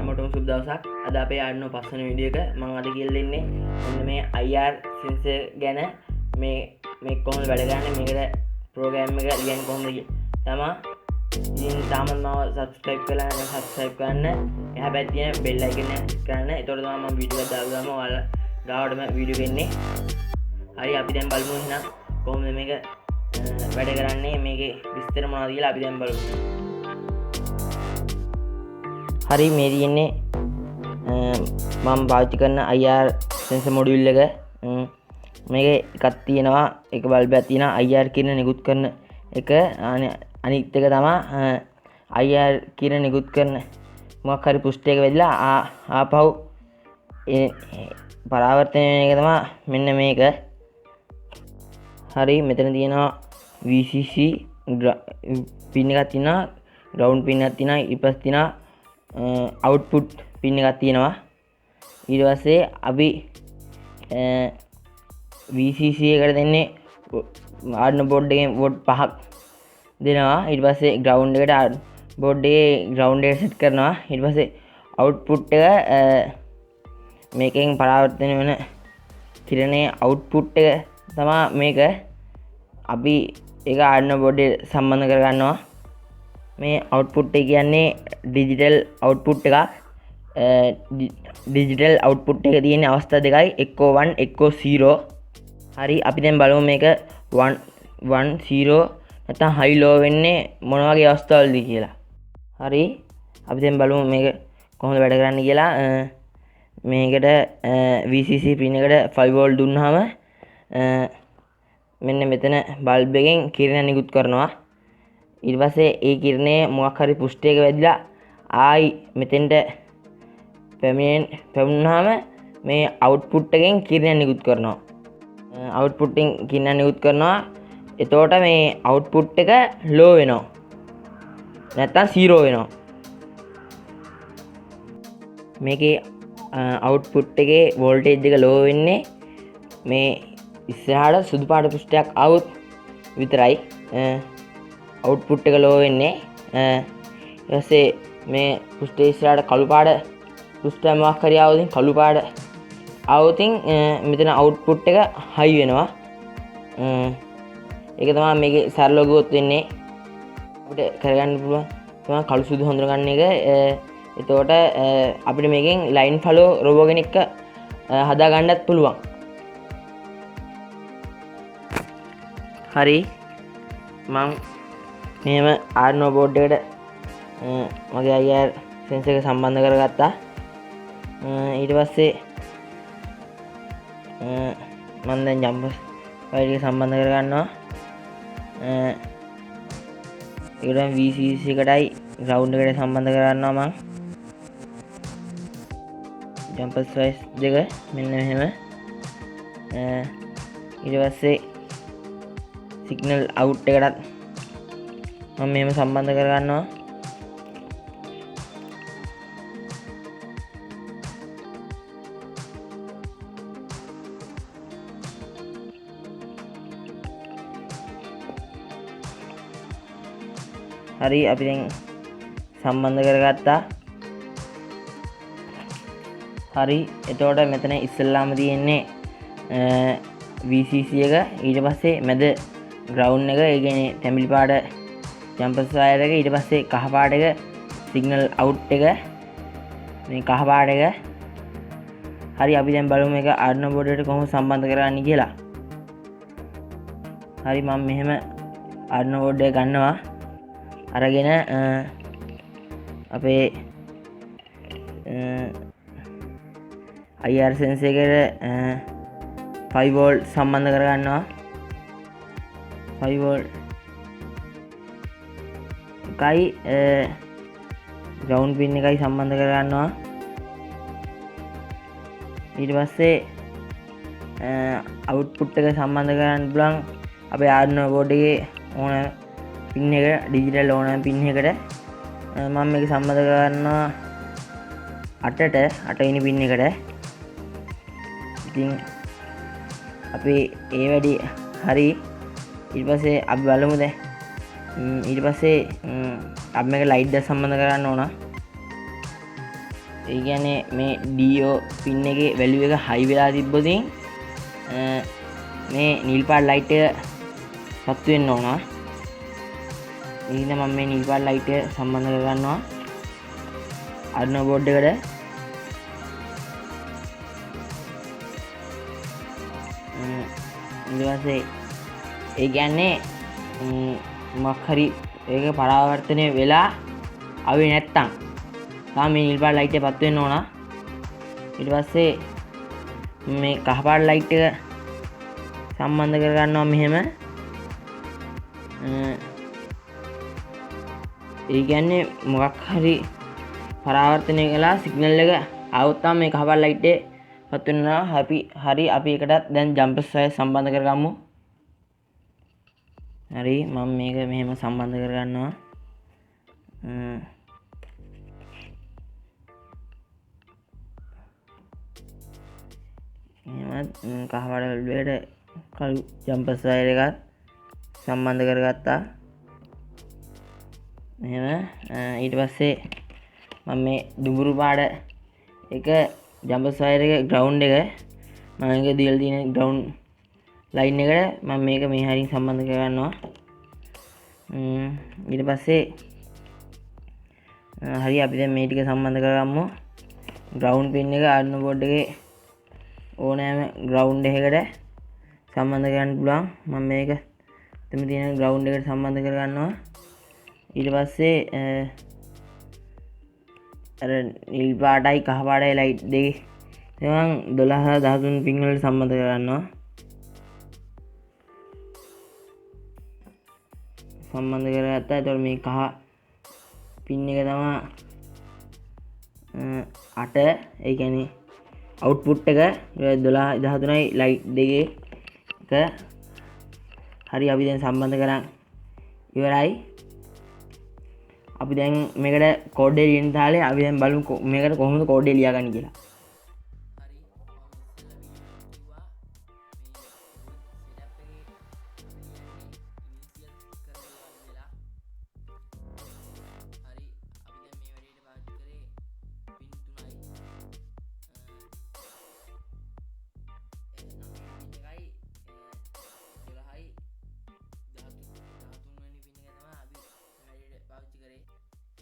හැමෝටම සුබ දවසක්. අද අපේ Arduino පස්වෙනි වීඩියෝ එක මම අද කියලා දෙන්නේ මෙන්න මේ IR sensor ගැන මේ කොහොමද වැඩ කරන්නේ මේකට ප්‍රෝග්‍රෑම් එක ලියන්නේ කොහොමද තමයි. ඉතින් තාමත් මම subscribe කරලා නැත්නම් subscribe කරන්න. එහා පැත්තේ තියෙන bell icon එක කරන්න. එතකොට තමයි මම වීඩියෝ එක දාගම ඔයාලා ගාවටම වීඩියෝ එක එන්නේ. හරි අපි දැන් බලමු එහෙනම් කොහොමද මේක වැඩ කරන්නේ මේකේ විස්තර මොනවද කියලා අපි දැන් බලමු. හරි මේ තියෙන්නේ මම පාවිච්චි කරන IR sensor module එක. මේකේ එකක් තියෙනවා එක බල්බයක් තියෙනවා IR කිරණ නිකුත් කරන එක. අනිත් එක තමයි IR කිරණ නිකුත් කරන මොකක් හරි පෘෂ්ඨයක වැදිලා ආපහු පරාවර්තනය වෙන එක තමයි මෙන්න මේක. හරි මෙතන තියෙනවා VCC පින් එකක් තියෙනවා, ground පින් එකක් තියෙනවා, ඊට පස්සේ තියෙනවා output පින් එකක් තියෙනවා. ඊට පස්සේ අපි VCC එකට දෙන්නේ Arduino board එකෙන් volt 5ක් දෙනවා. ඊට පස්සේ ground එකට board එකේ ground එක set කරනවා. ඊට පස්සේ output එක මේකෙන් පරාවර්තනය වෙන කිරණේ output එක තමයි මේක. අපි ඒක Arduino board එකට සම්බන්ධ කරගන්නවා. මේ output එක කියන්නේ digital output එකක්. digital output එක තියෙන අවස්ථා දෙකයි, එක්කෝ 1 එක්කෝ 0. හරි අපි දැන් බලමු මේක 1 0 නැත්නම් high low වෙන්නේ මොන වගේ අවස්ථාවලද කියලා. හරි අපි දැන් බලමු මේක කොහොමද වැඩ කරන්නේ කියලා. මේකට VCC පින් එකට 5 volt දුන්නාම මෙන්න මෙතන බල්බ් එකෙන් කිරණ නිකුත් කරනවා. ඊට පස්සේ ඒ කිරණේ මොකක් හරි පෘෂ්ඨයක වැදිලා ආයි මෙතෙන්ට පැමුණාම මේ output එකෙන් කිරණ නිකුත් කරනවා. output එකෙන් කිරණ නිකුත් කරනවා. එතකොට මේ output එක low වෙනවා. නැත්තම් 0 වෙනවා. මේකේ output එකේ voltage එක low වෙන්නේ මේ ඉස්සරහට සුදු පාට පෘෂ්ඨයක් આવුත් විතරයි. output එක low වෙන්නේ. ඊට පස්සේ මේ පෘෂ්ඨයේ ඉස්සරහට කළු පාට පෘෂ්ඨයක් මොකක් හරි આવුතින් කළු පාට આવුතින් මෙතන output එක high වෙනවා. ඒක තමයි මේකේ සරලව ගියොත් වෙන්නේ. අපිට කරගන්න පුළුවන් තමයි කළු සුදු හඳුනගන්න එක. එතකොට අපිට මේකෙන් line follow robot කෙනෙක් හදා ගන්නත් පුළුවන්. හරි මම මෙහෙම Arduino board එකට මගේ IR sensor එක සම්බන්ධ කරගත්තා. ඊට පස්සේ මම දැන් jumper file එක සම්බන්ධ කරගන්නවා. ඒකට VCC එකටයි ground එකට සම්බන්ධ කරගන්නවා මම. jumper file දෙක මෙන්න මෙහෙම. ඊට පස්සේ signal out එකටත් මම මෙහෙම සම්බන්ධ කරගන්නවා. හරි අපි දැන් සම්බන්ධ කරගත්තා. හරි එතකොට මෙතන ඉස්සෙල්ලාම තියෙන්නේ VCC එක, ඊට පස්සේ මැද ground එක, ඒ කියන්නේ තැඹිලි පාට jumper wire එක, ඊට පස්සේ කහ පාට එක signal out එක, මේ කහ පාට එක. හරි අපි දැන් බලමු මේක Arduino board එකට කොහොමද සම්බන්ධ කරගන්නේ කියලා. හරි මම මෙහෙම Arduino board එක ගන්නවා. අරගෙන අපේ IR sensor එකට 5 volt සම්බන්ධ කරගන්නවා. 5 volt එකයි ground pin එකයි සම්බන්ධ කරගන්නවා. ඊට පස්සේ output එක සම්බන්ධ කරගන්න පුළුවන් අපේ Arduino board එකේ ඕන පින් එක, digital ඕන පින් එකට. මම මේක සම්බන්ධ කරගන්නවා 8 වෙනි පින් එකට. ඉතින් අපි ඒ වැඩි හරි. ඊට පස්සේ අපි බලමු දැන් ඊට පස්සේ අපි මේක ලයිට් එක සම්බන්ධ කරන්න ඕන. ඒ කියන්නේ මේ DO පින් එකේ වැලියු එක හයි වෙලා තිබ්බොතින් මේ නිල් පාට ලයිට් එක පත්තු වෙන්න ඕන. ඉතින් මම මේ නිල් පාට ලයිට් එක සම්බන්ධ කරගන්නවා Arduino board එකට. ඊට පස්සේ ඒ කියන්නේ මොකක් හරි ඒක පරාවර්තනය වෙලා ආවේ නැත්තම් තාම මේ නිල් පාට ලයිට් එක පත්තු වෙන්න ඕන. ඊට පස්සේ මේ කහ පාට ලයිට් එක සම්බන්ධ කරගන්නවා මෙහෙම. ඒ කියන්නේ මොකක් හරි පරාවර්තනය කළා සිග්නල් එක આવුත් තමයි මේ කහ පාට ලයිට් එක පත්තු වෙනවා. හරි අපි ඒකටත් දැන් ජම්පර් වයර් සම්බන්ධ කරගමු. හරි මම මේක මෙහෙම සම්බන්ධ කරගන්නවා. එහෙමත් කහ පාට වලට කළු ජම්පර් වයර් එකත් සම්බන්ධ කරගත්තා. එහෙම ඊට පස්සේ මම මේ දුඹුරු පාට එක ජම්පර් වයර් එක ග්‍රවුන්ඩ් එක මම එක දීලා තියෙන ග්‍රවුන්ඩ් ලයින් එකට මම මේක මේ හරින් සම්බන්ධ කරගන්නවා. ඊට පස්සේ හරි අපි දැන් මේ ටික සම්බන්ධ කරගමු. ග්‍රවුන්ඩ් පින් එක Arduino board එකේ ඕනෑම ග්‍රවුන්ඩ් එකකට සම්බන්ධ කරගන්න පුළුවන්. මම මේක එතන තියෙන ග්‍රවුන්ඩ් එකට සම්බන්ධ කරගන්නවා. ඊට පස්සේ අර නිල් පාටයි කහ පාටයි ලයිට් දෙක මම 12 13 පින් වලට සම්බන්ධ කරගන්නවා. සම්බන්ධ කරගත්තා. එතකොට මේ කහ පින් එක තමයි 8. ඒ කියන්නේ අවුට්පුට් එක 12 13යි ලයිට් දෙකේ එක. හරි අපි දැන් සම්බන්ධ කරන් ඉවරයි. අපි දැන් මේකට කෝඩ් එක ලියන්න තාලේ අපි දැන් බලමු මේකට කොහොමද කෝඩ් එක ලියාගන්නේ කියලා.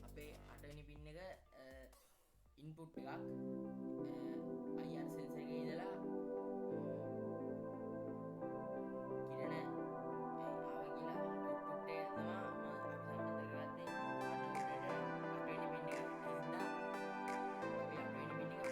අපේ 8 වෙනි පින් එක ඉන්පුට් එකක් IR සෙන්සර් එකේ ඉඳලා කිරණ ආවා කියලා අවුට්පුට් එක තමයි අපි සම්බන්ධ කරගත්තේ. 8 වෙනි පින් එක ඉඳලා අපි 8 වෙනි පින් එක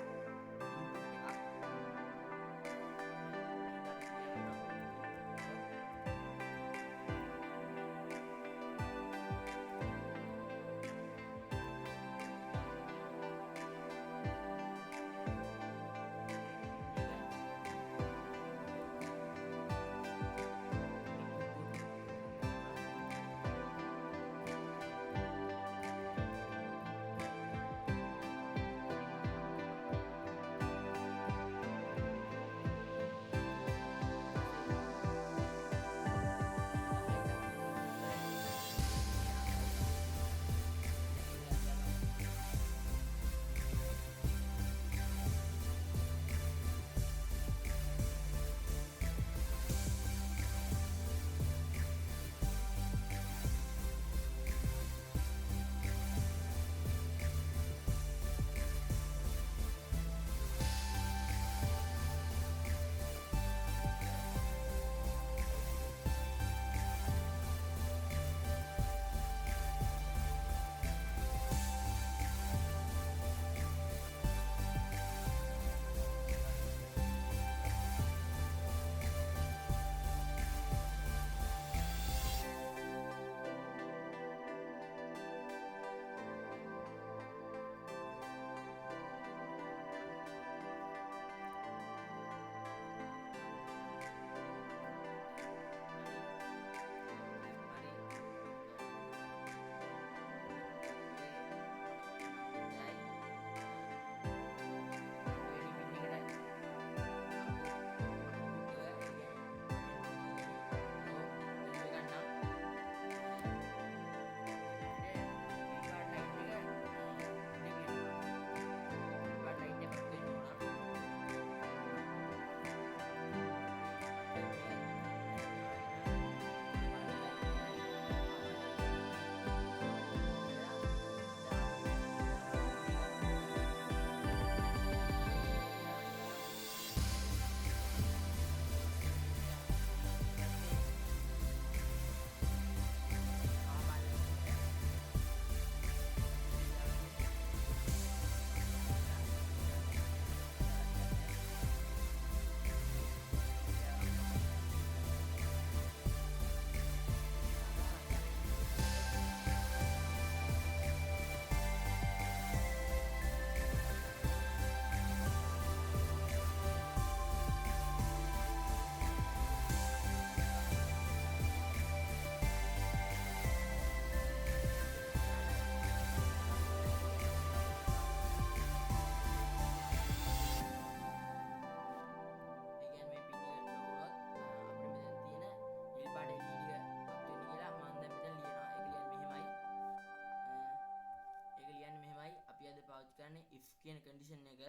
බලන්න if කියන condition එක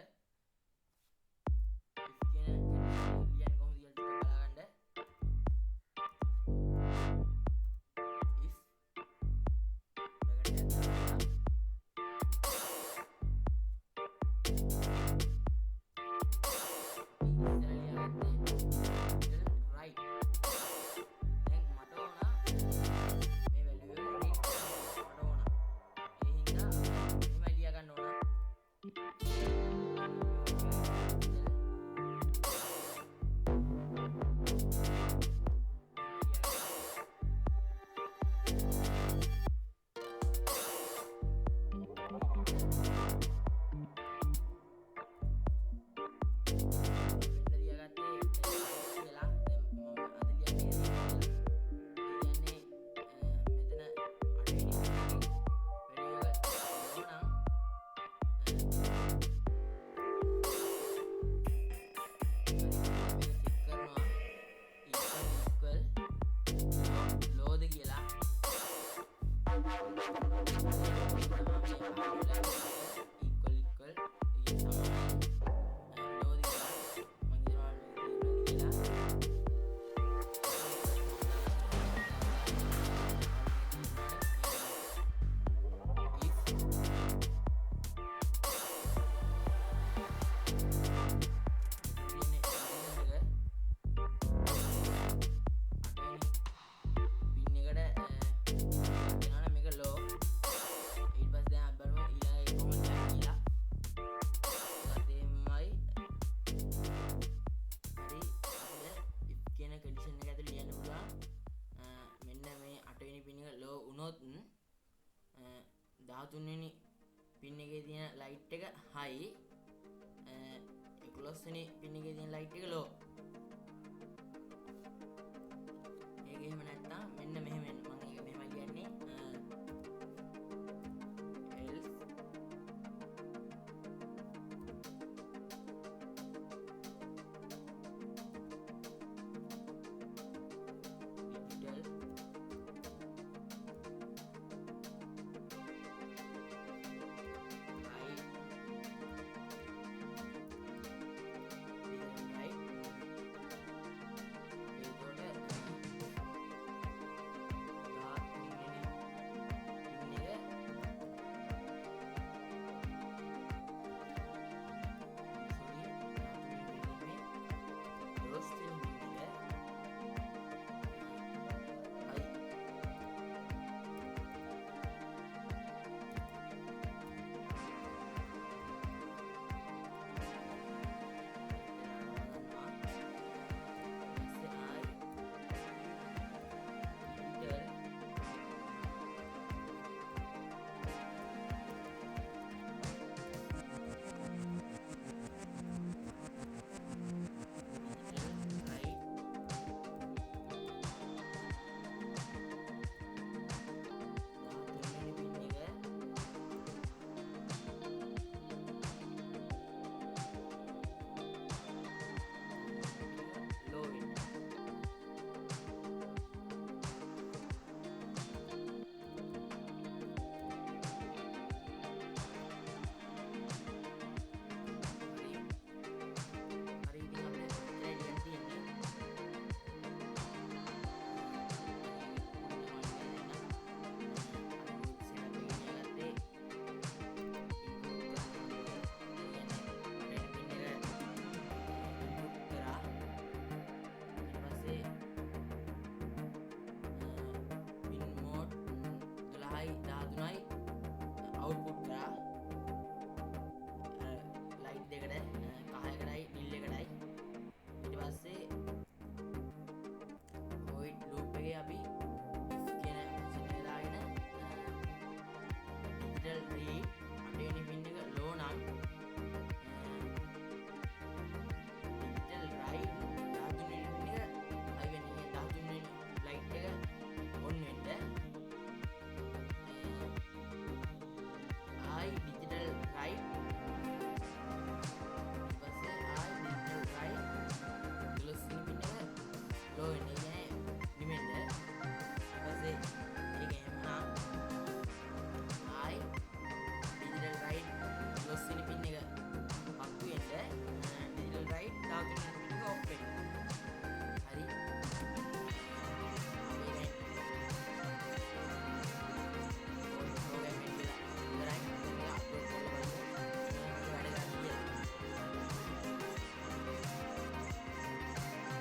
if කියන condition ලියන්නේ කොහොමද කියලා ටිකක් බලගන්න. if right දැන් මට ඕන මේ වැලියු එක රීඩ් මට ඕන ඒ හින්දා මෙහෙම ලියා ගන්න ඕන. වුණොත් 13 වෙනි පින් එකේ තියෙන ලයිට් එක හයි 11 වෙනි පින් එකේ තියෙන ලයිට් එක ලෝ. ඒක එහෙම නැත්නම් මෙන්න මෙහෙම එන්න මම ඒක මෙහෙම කියන්නේ else digital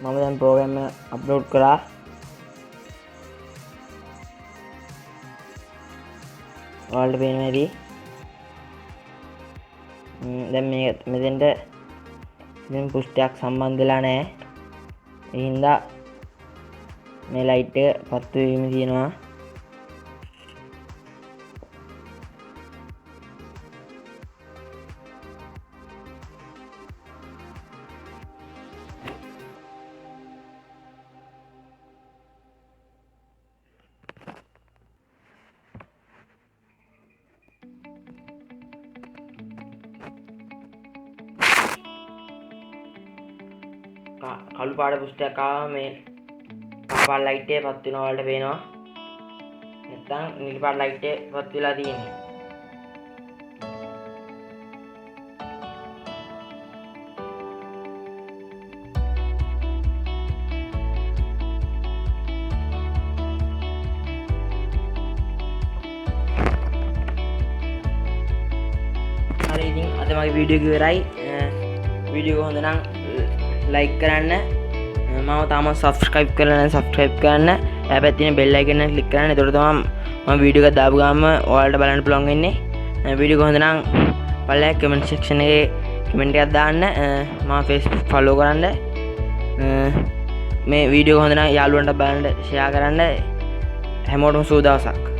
මම දැන් ප්‍රෝග්‍රෑම් එක අප්ලෝඩ් කරා. ඔයාලට පේනවා ඇති. දැන් මේ මෙතෙන්ට දැන් පුෂ්ටයක් සම්බන්ධ වෙලා නැහැ. ඒ හින්දා මේ ලයිට් එක පත්තු වීම තියෙනවා. කළු පාට පුෂ්ටයක් ආවම මේ කහ පාට ලයිට් එක පත් වෙනවා වලට පේනවා. නැත්තම් නිල් පාට ලයිට් එක පත් වෙලා තියෙන්නේ. හරි ඉතින් අද මගේ වීඩියෝ එක ඉවරයි. වීඩියෝ එක හොඳ නම් ලයික් කරන්න. මම තාම සබස්ක්‍රයිබ් කරලා නැහැ. සබස්ක්‍රයිබ් කරන්න. එහා තියෙන බෙල් අයිකන් එක ක්ලික් කරන්න. එතකොට තමයි මම වීඩියෝ එකක් දාපු ගාම ඔයාලට බලන්න පුළුවන් වෙන්නේ. වීඩියෝ එක හොඳ නම් පල්ලෙහා කමෙන්ට් සෙක්ෂන් එකේ කමෙන්ට් එකක් දාන්න. මම Facebook ෆලෝ කරන්න. මේ වීඩියෝ එක හොඳ නම් යාළුවන්ට බලන්න ෂෙයා කරන්න. හැමෝටම සුබ දවසක්.